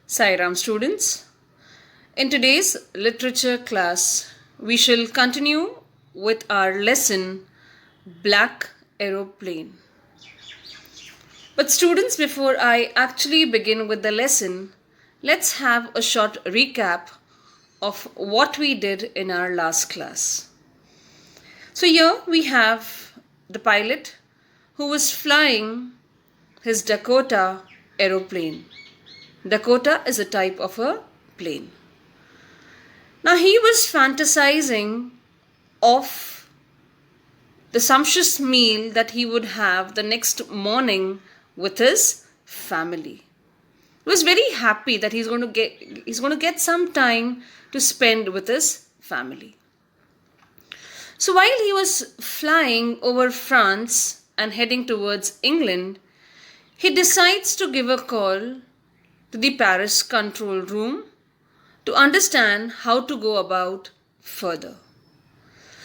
Sairam students, in today's literature class, we shall continue with our lesson Black Aeroplane. But students, before I actually begin with the lesson, let's have a short recap of what we did in our last class. So here we have the pilot who was flying his Dakota aeroplane. Dakota is a type of a plane. Now he was fantasizing of the sumptuous meal that he would have the next morning with his family. He was very happy that he's going to get some time to spend with his family. So while he was flying over France and heading towards England, he decides to give a call to the Paris control room to understand how to go about further.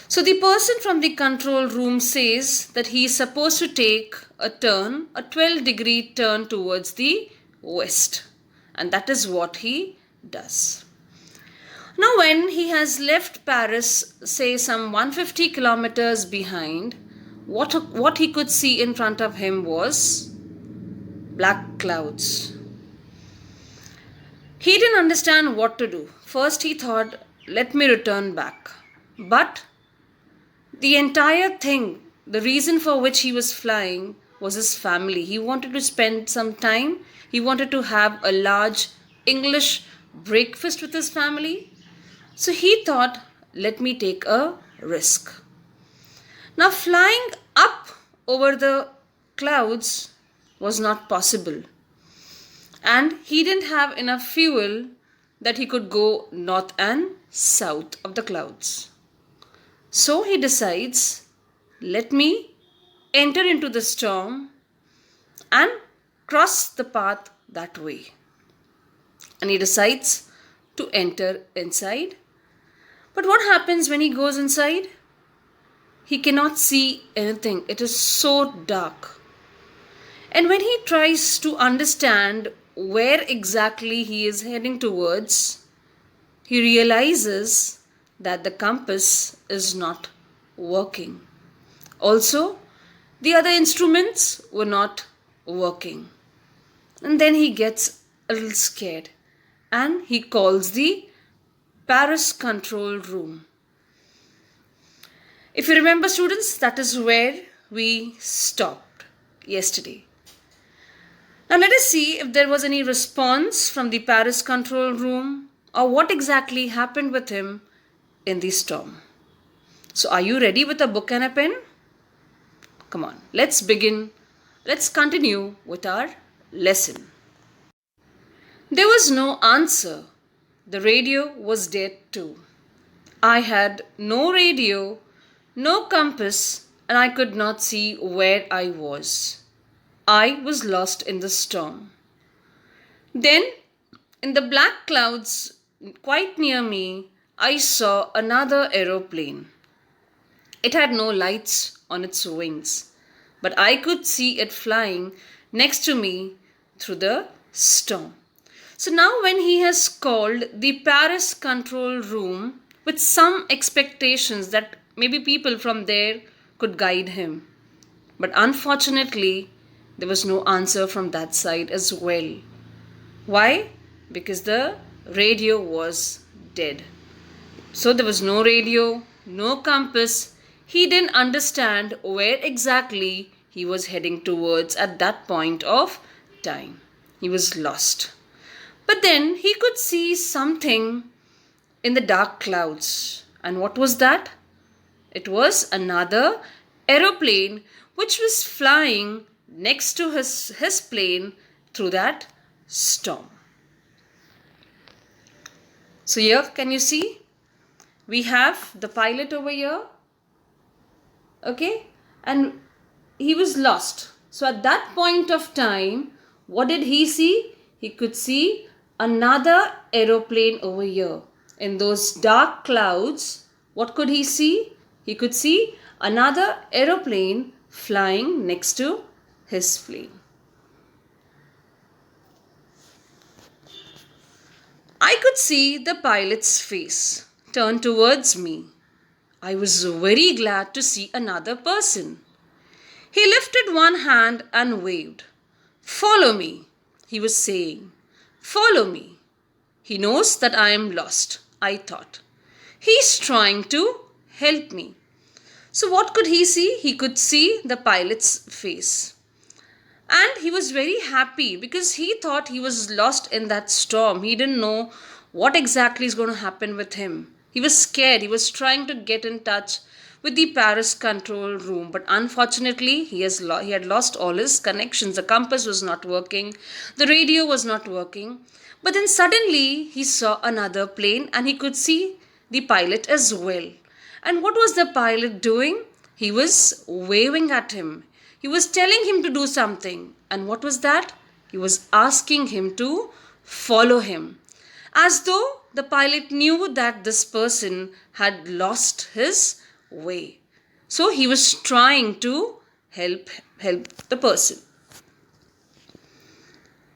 So the person from the control room says that he is supposed to take a 12-degree turn towards the west. And that is what he does. Now when he has left Paris, say some 150 kilometers behind, what he could see in front of him was black clouds. He didn't understand what to do. First he thought, let me return back. But the entire thing, the reason for which he was flying was his family. He wanted to spend some time. He wanted to have a large English breakfast with his family. So he thought, let me take a risk. Now flying up over the clouds was not possible. And he didn't have enough fuel that he could go north and south of the clouds. So he decides, let me enter into the storm and cross the path that way. And he decides to enter inside. But what happens when he goes inside? He cannot see anything. It is so dark. And when he tries to understand where exactly he is heading towards, he realizes that the compass is not working. Also, the other instruments were not working. And then he gets a little scared and he calls the Paris control room. If you remember, students, that is where we stopped yesterday. Now let us see if there was any response from the Paris control room or what exactly happened with him in the storm. So are you ready with a book and a pen? Come on, let's begin. Let's continue with our lesson. There was no answer. The radio was dead too. I had no radio, no compass, and I could not see where I was. I was lost in the storm. Then, in the black clouds quite near me, I saw another aeroplane. It had no lights on its wings, but I could see it flying next to me through the storm. So now when he has called the Paris control room with some expectations that maybe people from there could guide him. But unfortunately, there was no answer from that side as well. Why? Because the radio was dead. So there was no radio, no compass. He didn't understand where exactly he was heading towards at that point of time. He was lost. But then he could see something in the dark clouds. And what was that? It was another aeroplane which was flying next to his plane through that storm. So here, can you see? We have the pilot over here. Okay? And he was lost. So at that point of time, what did he see? He could see another aeroplane over here. In those dark clouds, what could he see? He could see another aeroplane flying next to his plane. could see the pilot's face turn towards me. I was very glad to see another person. He lifted one hand and waved. Follow me, he was saying. Follow me. He knows that I am lost, I thought. He's trying to help me. So, what could he see? He could see the pilot's face. And he was very happy because he thought he was lost in that storm. He didn't know what exactly is going to happen with him. He was scared. He was trying to get in touch with the Paris control room. But unfortunately, he had lost all his connections. The compass was not working. The radio was not working. But then suddenly, he saw another plane and he could see the pilot as well. And what was the pilot doing? He was waving at him. He was telling him to do something. And what was that? He was asking him to follow him. As though the pilot knew that this person had lost his way. So he was trying to help the person.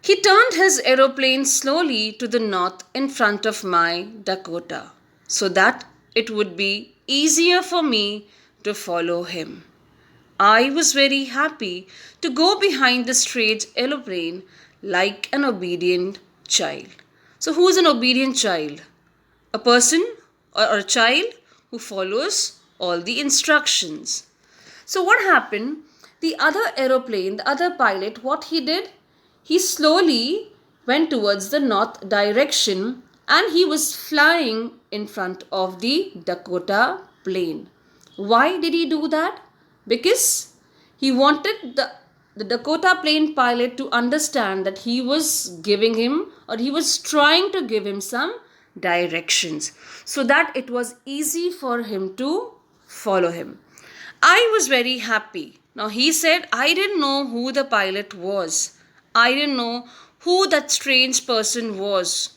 He turned his aeroplane slowly to the north in front of my Dakota so that it would be easier for me to follow him. I was very happy to go behind the strange aeroplane like an obedient child. So, who is an obedient child? A person or a child who follows all the instructions. So, what happened? The other aeroplane, the other pilot, what he did? He slowly went towards the north direction and he was flying in front of the Dakota plane. Why did he do that? Because he wanted the Dakota plane pilot to understand that he was giving him or he was trying to give him some directions so that it was easy for him to follow him. I was very happy. Now he said, I didn't know who the pilot was. I didn't know who that strange person was.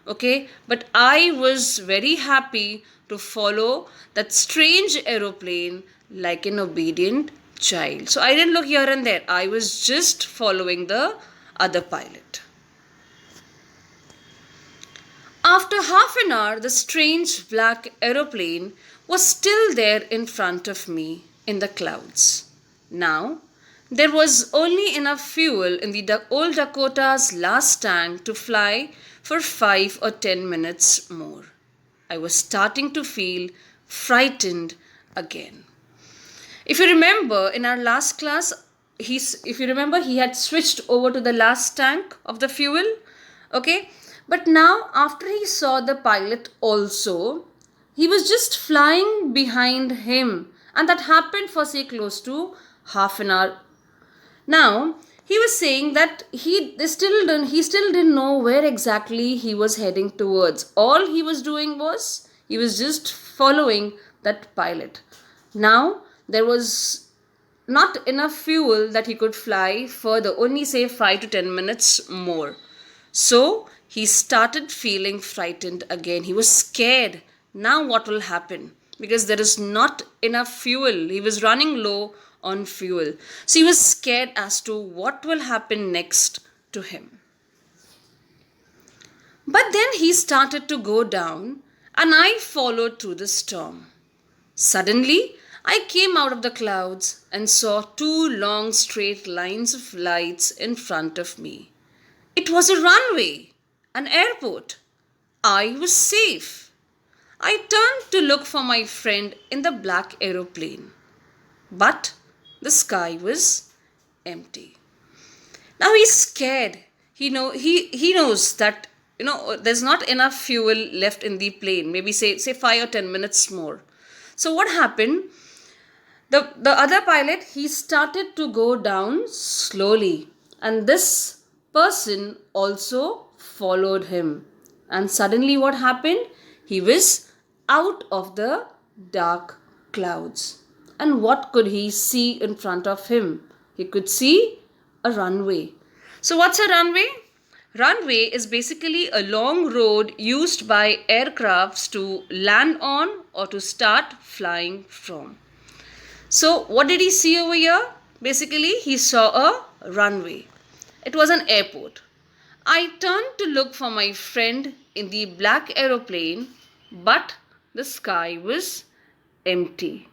Okay, but I was very happy to follow that strange aeroplane like an obedient child. So I didn't look here and there. I was just following the other pilot. After half an hour, the strange black aeroplane was still there in front of me in the clouds. Now, there was only enough fuel in the old Dakota's last tank to fly for 5 or 10 minutes more. I was starting to feel frightened again. If you remember, in our last class, he had switched over to the last tank of the fuel. Okay, but now after he saw the pilot also, he was just flying behind him, and that happened for say close to half an hour. Now he was saying that he still didn't know where exactly he was heading towards. All he was doing was he was just following that pilot. Now there was not enough fuel that he could fly further, only say 5 to 10 minutes more. So he started feeling frightened again. He was scared. Now what will happen? Because there is not enough fuel. He was running low on fuel. So he was scared as to what will happen next to him. But then he started to go down and I followed through the storm. Suddenly, I came out of the clouds and saw 2 long straight lines of lights in front of me. It was a runway, an airport. I was safe. I turned to look for my friend in the black aeroplane. But the sky was empty. Now he's scared. He knows that there's not enough fuel left in the plane. Maybe say 5 or 10 minutes more. So what happened? The other pilot, he started to go down slowly, and this person also followed him. And suddenly what happened? He was out of the dark clouds. And what could he see in front of him? He could see a runway. So what's a runway? Runway is basically a long road used by aircrafts to land on or to start flying from. So what did he see over here? Basically, he saw a runway. It was an airport. I turned to look for my friend in the black aeroplane, but the sky was empty.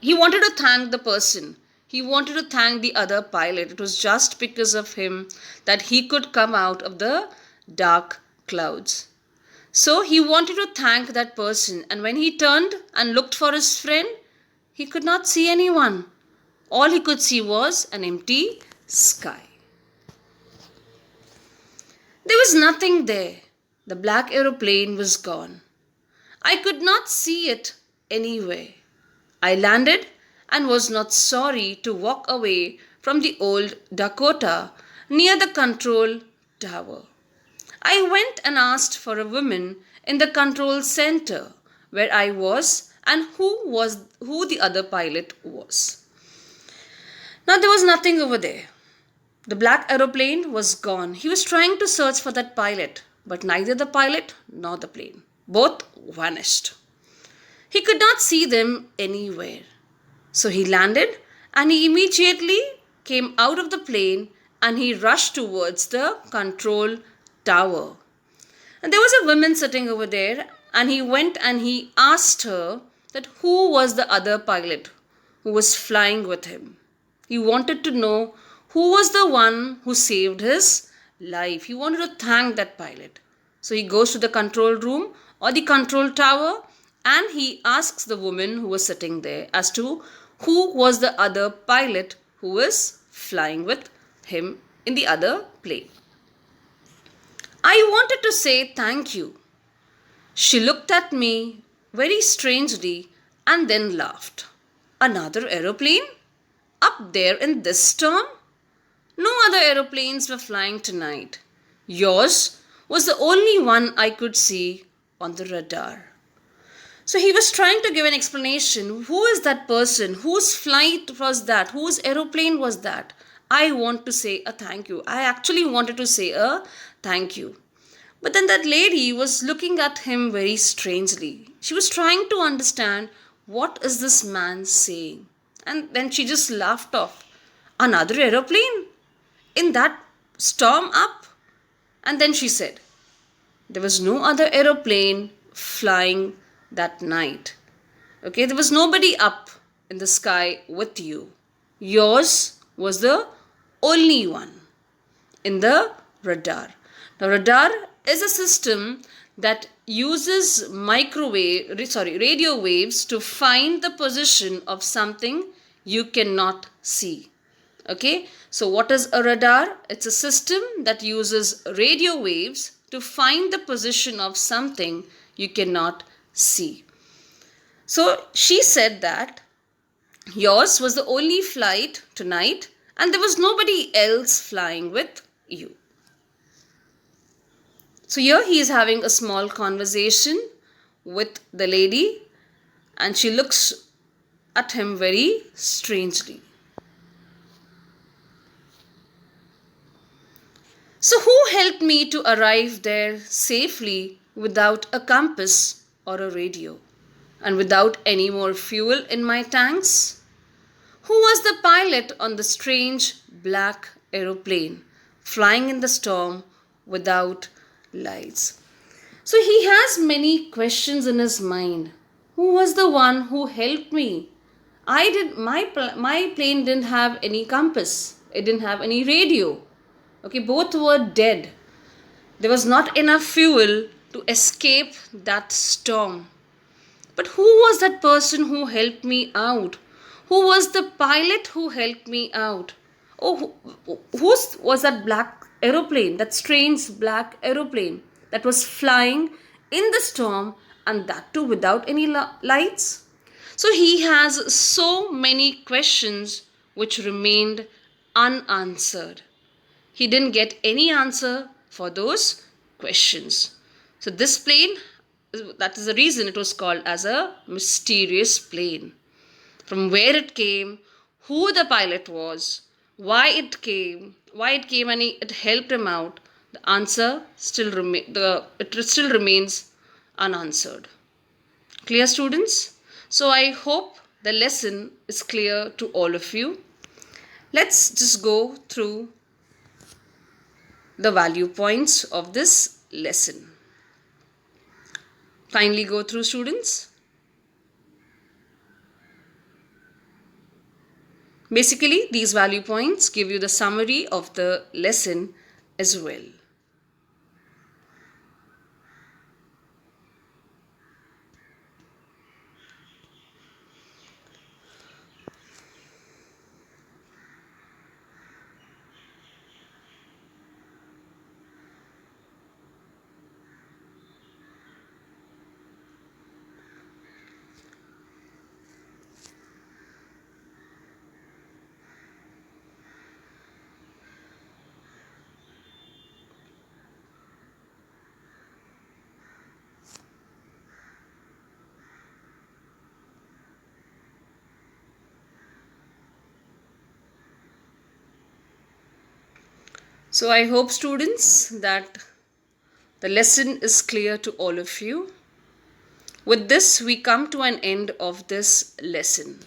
He wanted to thank the person. He wanted to thank the other pilot. It was just because of him that he could come out of the dark clouds. So he wanted to thank that person, and when he turned and looked for his friend, he could not see anyone. All he could see was an empty sky. There was nothing there. The black aeroplane was gone. I could not see it anywhere. I landed and was not sorry to walk away from the old Dakota near the control tower. I went and asked for a woman in the control center where I was and who the other pilot was. Now there was nothing over there. The black aeroplane was gone. He was trying to search for that pilot, but neither the pilot nor the plane. Both vanished. He could not see them anywhere. So he landed and he immediately came out of the plane and he rushed towards the control tower. And there was a woman sitting over there and he went and he asked her that who was the other pilot who was flying with him. He wanted to know who was the one who saved his life. He wanted to thank that pilot. So he goes to the control room or the control tower and he asks the woman who was sitting there as to who was the other pilot who was flying with him in the other plane. I wanted to say thank you. She looked at me very strangely and then laughed. Another aeroplane? Up there in this storm? No other aeroplanes were flying tonight. Yours was the only one I could see on the radar. So he was trying to give an explanation. Who is that person? Whose flight was that? Whose aeroplane was that? I want to say a thank you. I actually wanted to say a thank you. But then that lady was looking at him very strangely. She was trying to understand what is this man saying. And then she just laughed off. Another aeroplane? In that storm up? And then she said, there was no other aeroplane flying that night. Okay, there was nobody up in the sky with you. Yours was the only one in the radar. Now, radar is a system that uses radio waves to find the position of something you cannot see. Okay, so what is a radar? It's a system that uses radio waves to find the position of something you cannot see. So she said that yours was the only flight tonight and there was nobody else flying with you. So here he is having a small conversation with the lady and she looks at him very strangely. So who helped me to arrive there safely without a compass or a radio and without any more fuel in my tanks? Who was the pilot on the strange black aeroplane flying in the storm without lights? So he has many questions in his mind. Who was the one who helped me? My plane didn't have any compass. It didn't have any radio. Okay, both were dead. There was not enough fuel to escape that storm. But who was that person who helped me out? Who was the pilot who helped me out? Oh, who was that black aeroplane, that strange black aeroplane that was flying in the storm and that too without any lights? So he has so many questions which remained unanswered. He didn't get any answer for those questions. So this plane, that is the reason it was called as a mysterious plane. From where it came, who the pilot was, why it came and it helped him out, the answer still remains unanswered. Clear, students? So I hope the lesson is clear to all of you. Let's just go through the value points of this lesson. Kindly go through, students. Basically, these value points give you the summary of the lesson as well. So I hope, students, that the lesson is clear to all of you. With this, we come to an end of this lesson.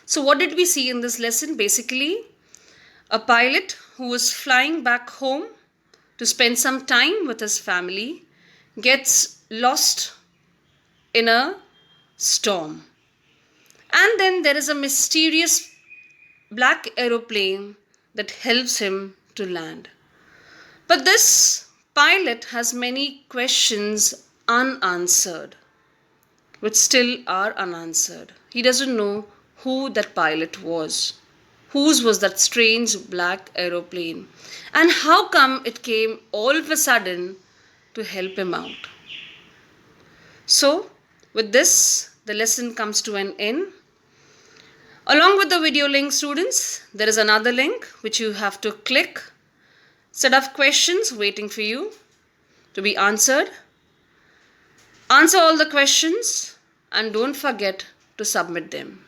So what did we see in this lesson? Basically, a pilot who was flying back home to spend some time with his family gets lost in a storm. And then there is a mysterious black aeroplane that helps him to land. But this pilot has many questions unanswered, which still are unanswered. He doesn't know who that pilot was. Whose was that strange black aeroplane? And how come it came all of a sudden to help him out? So, with this, the lesson comes to an end. Along with the video link, students, there is another link which you have to click. Set of questions waiting for you to be answered. Answer all the questions and don't forget to submit them.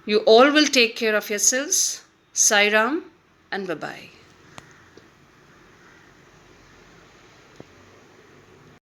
You all will take care of yourselves. Sai Ram and bye-bye.